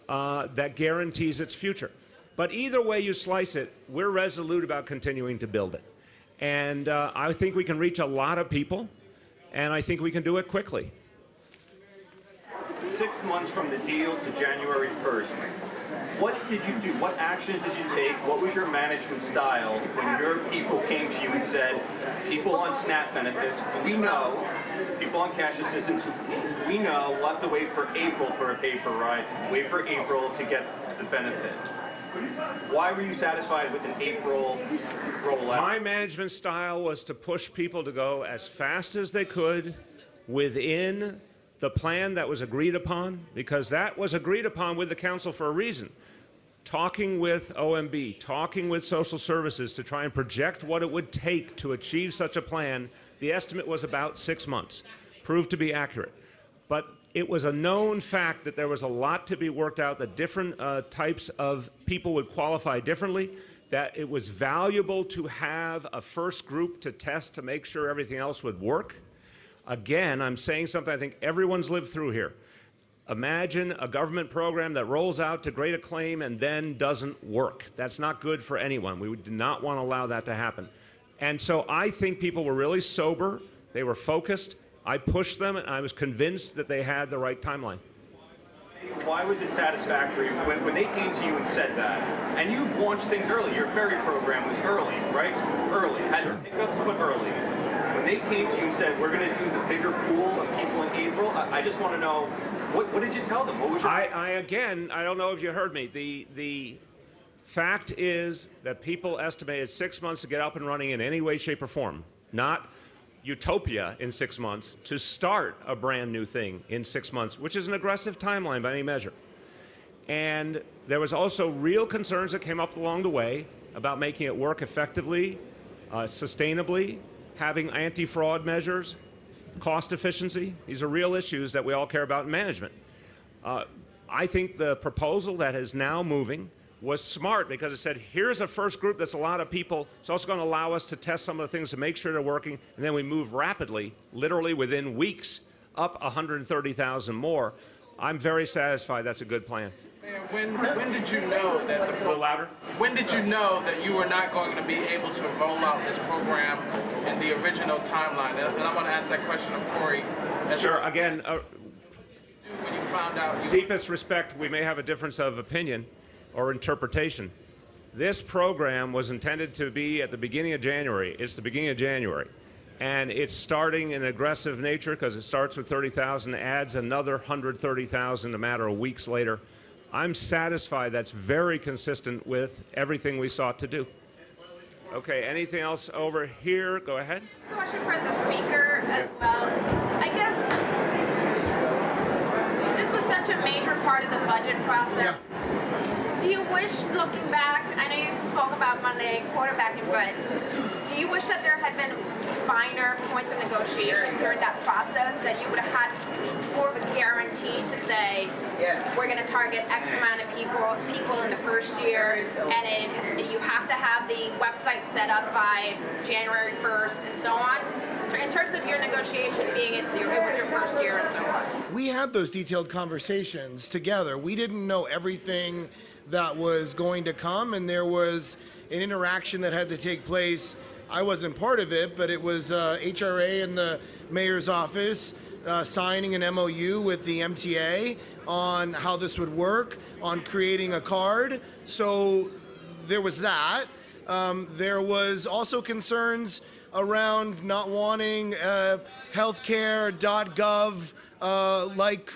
that guarantees its future. But either way you slice it, we're resolute about continuing to build it. And I think we can reach a lot of people, and I think we can do it quickly. 6 months from the deal to January 1st, what did you do? What actions did you take? What was your management style when your people came to you and said, people on SNAP benefits, we know, people on cash assistance, we know we'll have to wait for April for a paper ride, wait for April to get the benefit. Why were you satisfied with an April rollout? My management style was to push people to go as fast as they could within the plan that was agreed upon, because that was agreed upon with the council for a reason. Talking with OMB, talking with social services to try and project what it would take to achieve such a plan, the estimate was about 6 months. Proved to be accurate. But it was a known fact that there was a lot to be worked out, that different types of people would qualify differently, that it was valuable to have a first group to test to make sure everything else would work. Again, I'm saying something I think everyone's lived through here. Imagine a government program that rolls out to great acclaim and then doesn't work. That's not good for anyone. We do not want to allow that to happen. And so I think people were really sober. They were focused. I pushed them, and I was convinced that they had the right timeline. Why was it satisfactory when they came to you and said that? And you've launched things early. Your ferry program was early, right? Early. Had some hiccups, but early. When they came to you and said, we're going to do the bigger pool of people in April, I just want to know, what did you tell them? What was your... Again, I don't know if you heard me. The fact is that people estimated 6 months to get up and running in any way, shape, or form. Not utopia in 6 months, to start a brand new thing in 6 months, which is an aggressive timeline by any measure. And there was also real concerns that came up along the way about making it work effectively, sustainably, having anti-fraud measures, cost efficiency. These are real issues that we all care about in management. I think the proposal that is now moving was smart because it said, here's a first group that's a lot of people. It's also going to allow us to test some of the things to make sure they're working, and then we move rapidly, literally within weeks, up 130,000 more. I'm very satisfied that's a good plan. When did you know that a little louder? When did you know that you were not going to be able to roll out this program in the original timeline? And I want to ask that question of Corey. Sure. Again, when you found out, deepest respect, we may have a difference of opinion or interpretation. This program was intended to be at the beginning of January. It's the beginning of January. And it's starting in aggressive nature because it starts with 30,000, adds another 130,000 a matter of weeks later. I'm satisfied that's very consistent with everything we sought to do. Okay, anything else over here? Go ahead. Question for the speaker as well. I guess this was such a major part of the budget process. Do you wish, looking back, I know you spoke about Monday quarterbacking, but do you wish that there had been finer points of negotiation during that process, that you would have had more of a guarantee to say, we're going to target X amount of people in the first year, and you have to have the website set up by January 1st, and so on? In terms of your negotiation being it was your first year and so on. We had those detailed conversations together. We didn't know everything that was going to come, and there was an interaction that had to take place. I wasn't part of it, but it was HRA and the mayor's office signing an MOU with the MTA on how this would work, on creating a card. So there was that. There was also concerns around not wanting healthcare.gov like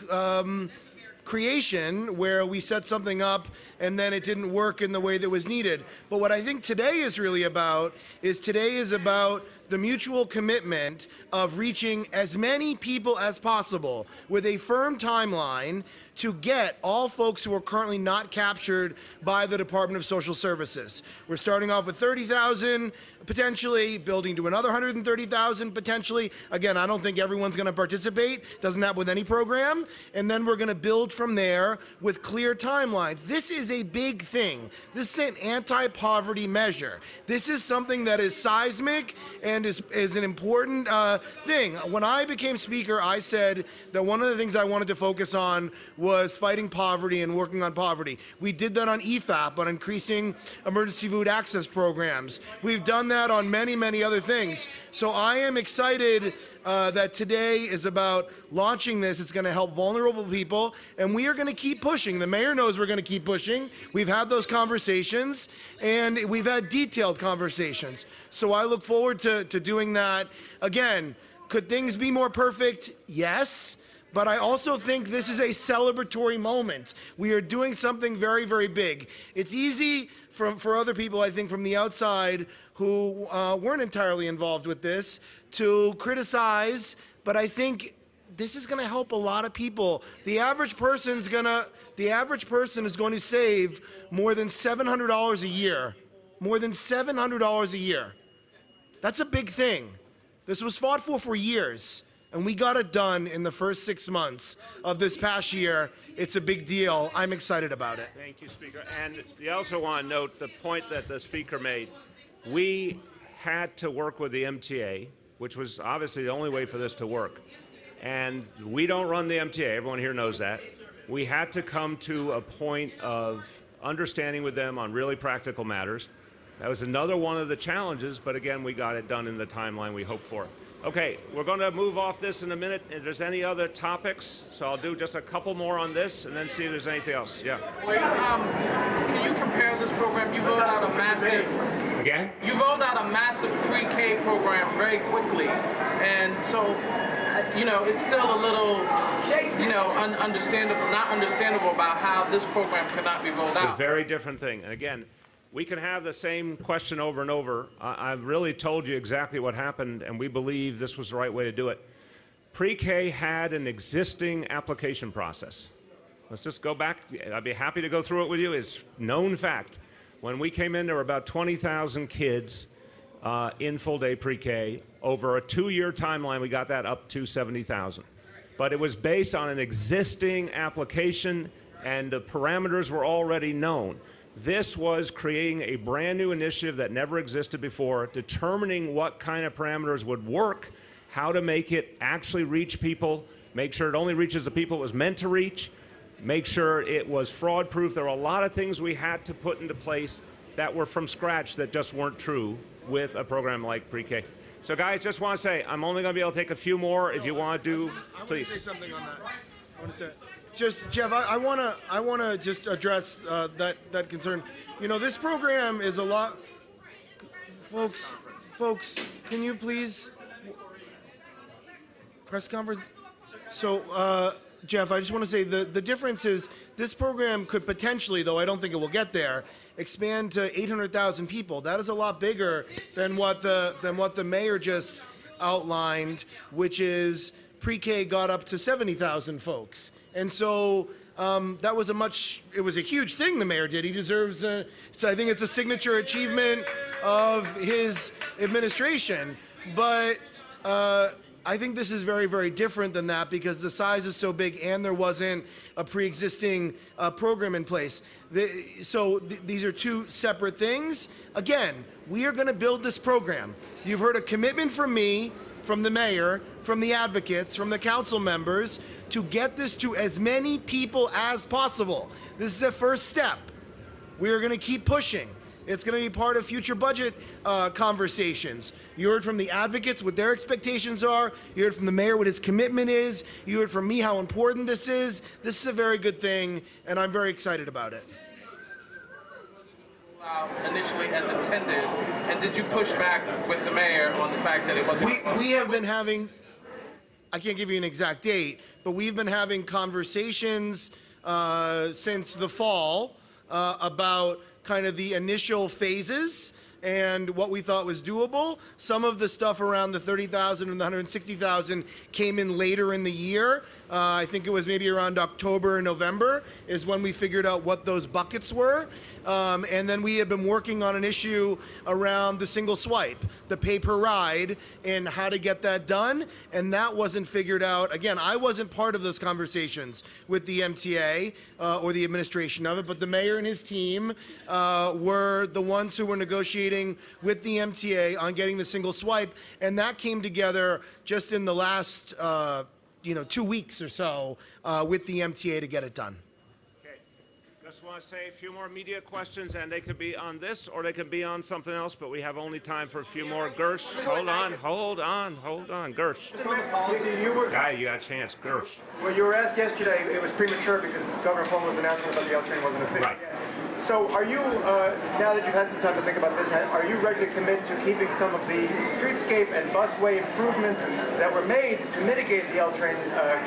creation where we set something up and then it didn't work in the way that was needed. But what I think today is really about is the mutual commitment of reaching as many people as possible with a firm timeline to get all folks who are currently not captured by the Department of Social Services. We're starting off with 30,000 potentially, building to another 130,000 potentially. Again, I don't think everyone's going to participate. Doesn't happen with any program. And then we're going to build from there with clear timelines. This is a big thing. This is an anti-poverty measure. This is something that is seismic and is an important thing. When I became speaker, I said that one of the things I wanted to focus on was fighting poverty and working on poverty. We did that on EFAP, on increasing emergency food access programs. We've done that on many, many other things. So I am excited that today is about launching this. It's going to help vulnerable people, and we are going to keep pushing. The mayor knows we're going to keep pushing. We've had those conversations, and we've had detailed conversations. So I look forward to doing that. Again, could things be more perfect? Yes. But I also think this is a celebratory moment. We are doing something very, very big. It's easy for other people, I think, from the outside who weren't entirely involved with this to criticize, but I think this is going to help a lot of people. The average person is going to save more than $700 a year. More than $700 a year. That's a big thing. This was fought for years. And we got it done in the first 6 months of this past year. It's a big deal. I'm excited about it. Thank you, Speaker. And you also want to note the point that the Speaker made. We had to work with the MTA, which was obviously the only way for this to work. And we don't run the MTA. Everyone here knows that. We had to come to a point of understanding with them on really practical matters. That was another one of the challenges, but again, we got it done in the timeline we hoped for. Okay, we're going to move off this in a minute. If there's any other topics, so I'll do just a couple more on this and then see if there's anything else. Yeah. Wait, can you compare this program? You rolled out a massive... Again? You rolled out a massive pre-K program very quickly, and so, you know, it's still a little, you know, not understandable about how this program cannot be rolled out. It's a very different thing. And again, we can have the same question over and over. I've really told you exactly what happened, and we believe this was the right way to do it. Pre-K had an existing application process. Let's just go back. I'd be happy to go through it with you. It's known fact. When we came in, there were about 20,000 kids in full-day pre-K. Over a 2-year timeline, we got that up to 70,000. But it was based on an existing application, and the parameters were already known. This was creating a brand new initiative that never existed before, determining what kind of parameters would work, how to make it actually reach people, make sure it only reaches the people it was meant to reach, make sure it was fraud-proof. There were a lot of things we had to put into place that were from scratch that just weren't true with a program like pre-K. So guys, just want to say, I'm only going to be able to take a few more. If you want to do, please. I want to say something on that. I want to say, just Jeff, I want to just address that concern. You know, this program is a lot. Folks, can you please press conference? So, Jeff, I just want to say the difference is this program could potentially, though I don't think it will get there, expand to 800,000 people. That is a lot bigger than what the mayor just outlined, which is pre-K got up to 70,000 folks. And so that was it was a huge thing the mayor did. He deserves so I think it's a signature achievement of his administration. But I think this is very, very different than that because the size is so big and there wasn't a pre-existing program in place. These are two separate things. Again, we are going to build this program. You've heard a commitment from me from the mayor, from the advocates, from the council members, to get this to as many people as possible. This is a first step. We are going to keep pushing. It's going to be part of future budget conversations. You heard from the advocates what their expectations are. You heard from the mayor what his commitment is. You heard from me how important this is. This is a very good thing, and I'm very excited about it. Initially as intended, and did you push back with the mayor on the fact that it wasn't? We have been having, I can't give you an exact date, but we've been having conversations since the fall about kind of the initial phases and what we thought was doable. Some of the stuff around the 30,000 and the 160,000 came in later in the year. I think it was maybe around October or November is when we figured out what those buckets were. And then we have been working on an issue around the single swipe, the pay per ride, and how to get that done. And that wasn't figured out. Again, I wasn't part of those conversations with the MTA or the administration of it, but the mayor and his team were the ones who were negotiating with the MTA on getting the single swipe. And that came together just in the last 2 weeks or so with the MTA to get it done. Okay. Just want to say a few more media questions, and they could be on this or they could be on something else, but we have only time for a few more. Gersh, hold on. Gersh. Just on the policy, Guy, you got a chance. Gersh. Well, you were asked yesterday, it was premature because Governor Cuomo's announcement about the L train wasn't official. Right. So are you, now that you've had some time to think about this, are you ready to commit to keeping some of the streetscape and busway improvements that were made to mitigate the L train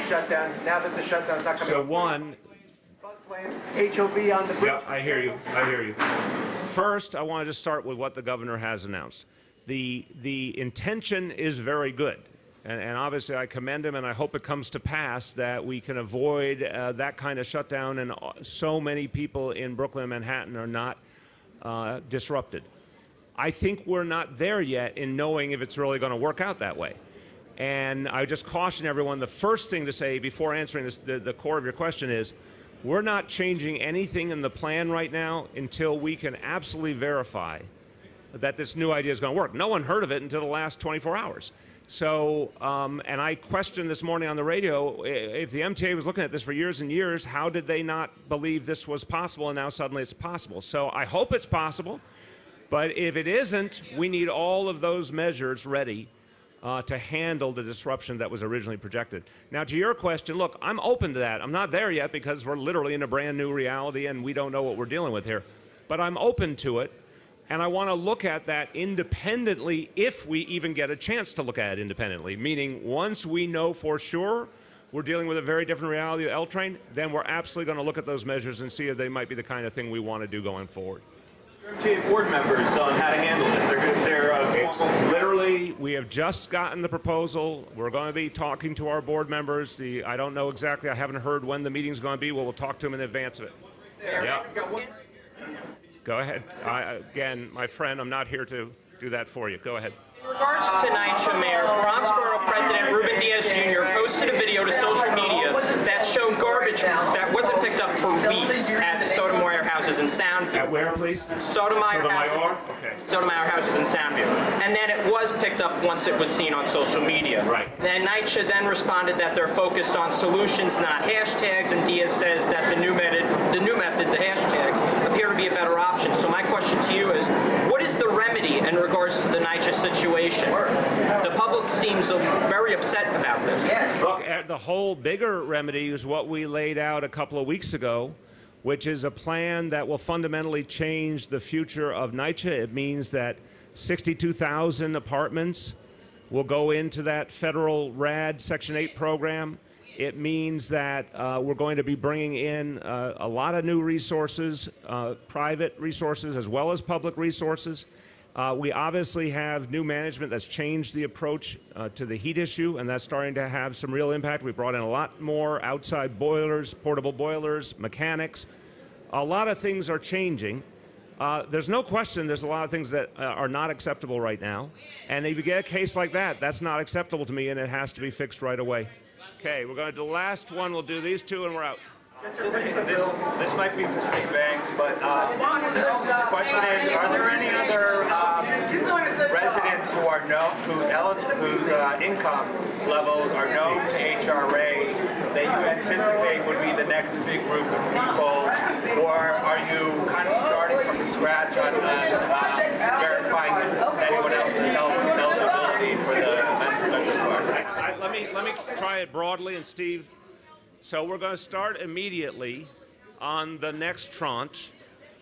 shutdown now that the shutdown's not coming? So one, bus lane, HOV on the bridge. Yep, I hear you. First, I wanted to start with what the governor has announced. The intention is very good. And obviously, I commend him, and I hope it comes to pass that we can avoid that kind of shutdown, and so many people in Brooklyn and Manhattan are not disrupted. I think we're not there yet in knowing if it's really going to work out that way. And I just caution everyone, the first thing to say before answering this, the core of your question is, we're not changing anything in the plan right now until we can absolutely verify that this new idea is going to work. No one heard of it until the last 24 hours. So, and I questioned this morning on the radio, if the MTA was looking at this for years and years, how did they not believe this was possible, and now suddenly it's possible? So I hope it's possible, but if it isn't, we need all of those measures ready to handle the disruption that was originally projected. Now, to your question, look, I'm open to that. I'm not there yet because we're literally in a brand new reality and we don't know what we're dealing with here, but I'm open to it. And I want to look at that independently if we even get a chance to look at it independently, meaning once we know for sure we're dealing with a very different reality of L train, then we're absolutely going to look at those measures and see if they might be the kind of thing we want to do going forward. MTA board members on how to handle this. It's literally, we have just gotten the proposal. We're going to be talking to our board members. I don't know exactly. I haven't heard when the meeting's going to be. We'll talk to them in advance of it. Yeah. Go ahead. Again, my friend, I'm not here to do that for you. Go ahead. In regards to NYCHA Mayor, Bronx Borough President Ruben Diaz Jr. posted a video to social media that showed garbage that wasn't picked up for weeks at the Sotomayor houses in Soundview. At where, please? Sotomayor houses. Okay. Sotomayor houses in Soundview. And then it was picked up once it was seen on social media. Right. And NYCHA then responded that they're focused on solutions, not hashtags, and Diaz says that the new method, the hashtags, appear to be a better option. So my question to you is, what is the remedy in regards to the NYCHA situation? The public seems very upset about this. Yes. Look, the whole bigger remedy is what we laid out a couple of weeks ago, which is a plan that will fundamentally change the future of NYCHA. It means that 62,000 apartments will go into that federal RAD Section 8 program. It means that we're going to be bringing in a lot of new resources, private resources as well as public resources. We obviously have new management that's changed the approach to the heat issue, and that's starting to have some real impact. We brought in a lot more outside boilers, portable boilers, mechanics. A lot of things are changing. There's no question there's a lot of things that are not acceptable right now. And if you get a case like that, that's not acceptable to me, and it has to be fixed right away. Okay, we're going to do the last one. We'll do these two, and we're out. This might be for Steve Banks, but the question is, are there any other residents residents who are known, whose income levels are known to HRA that you anticipate would be the next big group of people, or are you kind of starting from scratch on verifying anyone else's eligibility for the MetroCard? Let me try it broadly, and Steve. So we're going to start immediately on the next tranche.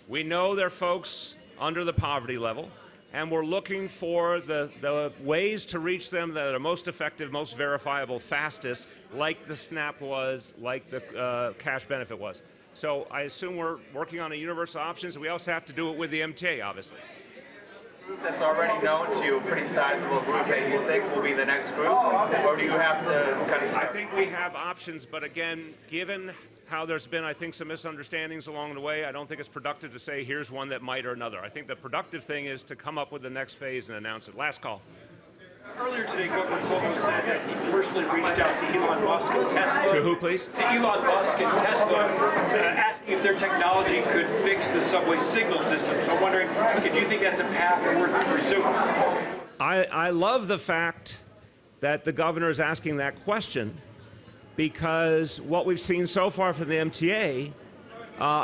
We know there are folks under the poverty level, and we're looking for the ways to reach them that are most effective, most verifiable, fastest, like the SNAP was, like the cash benefit was. So I assume we're working on a universal options. We also have to do it with the MTA, obviously. Group that's already known to you, a pretty sizable group that you think will be the next group, or do you have to kind of start? I think we have options, but again, given how there's been, I think, some misunderstandings along the way, I don't think it's productive to say here's one that might or another. I think the productive thing is to come up with the next phase and announce it. Last call. Earlier today, Governor Cuomo said that he personally reached out to Elon Musk and Tesla. To who, please? To Elon Musk and Tesla, asking if their technology could fix the subway signal system. So I'm wondering if you think that's a path worth pursuing. I love the fact that the governor is asking that question, because what we've seen so far from the MTA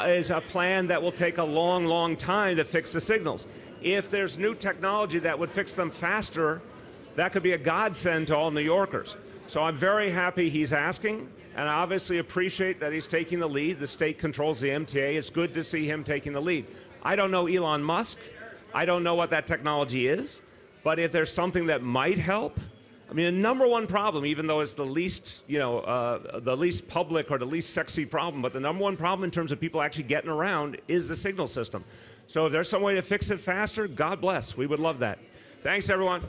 is a plan that will take a long, long time to fix the signals. If there's new technology that would fix them faster, that could be a godsend to all New Yorkers. So I'm very happy he's asking, and I obviously appreciate that he's taking the lead. The state controls the MTA. It's good to see him taking the lead. I don't know Elon Musk. I don't know what that technology is. But if there's something that might help, I mean, the number one problem, even though it's the least, the least public or the least sexy problem, but the number one problem in terms of people actually getting around is the signal system. So if there's some way to fix it faster, God bless. We would love that. Thanks, everyone.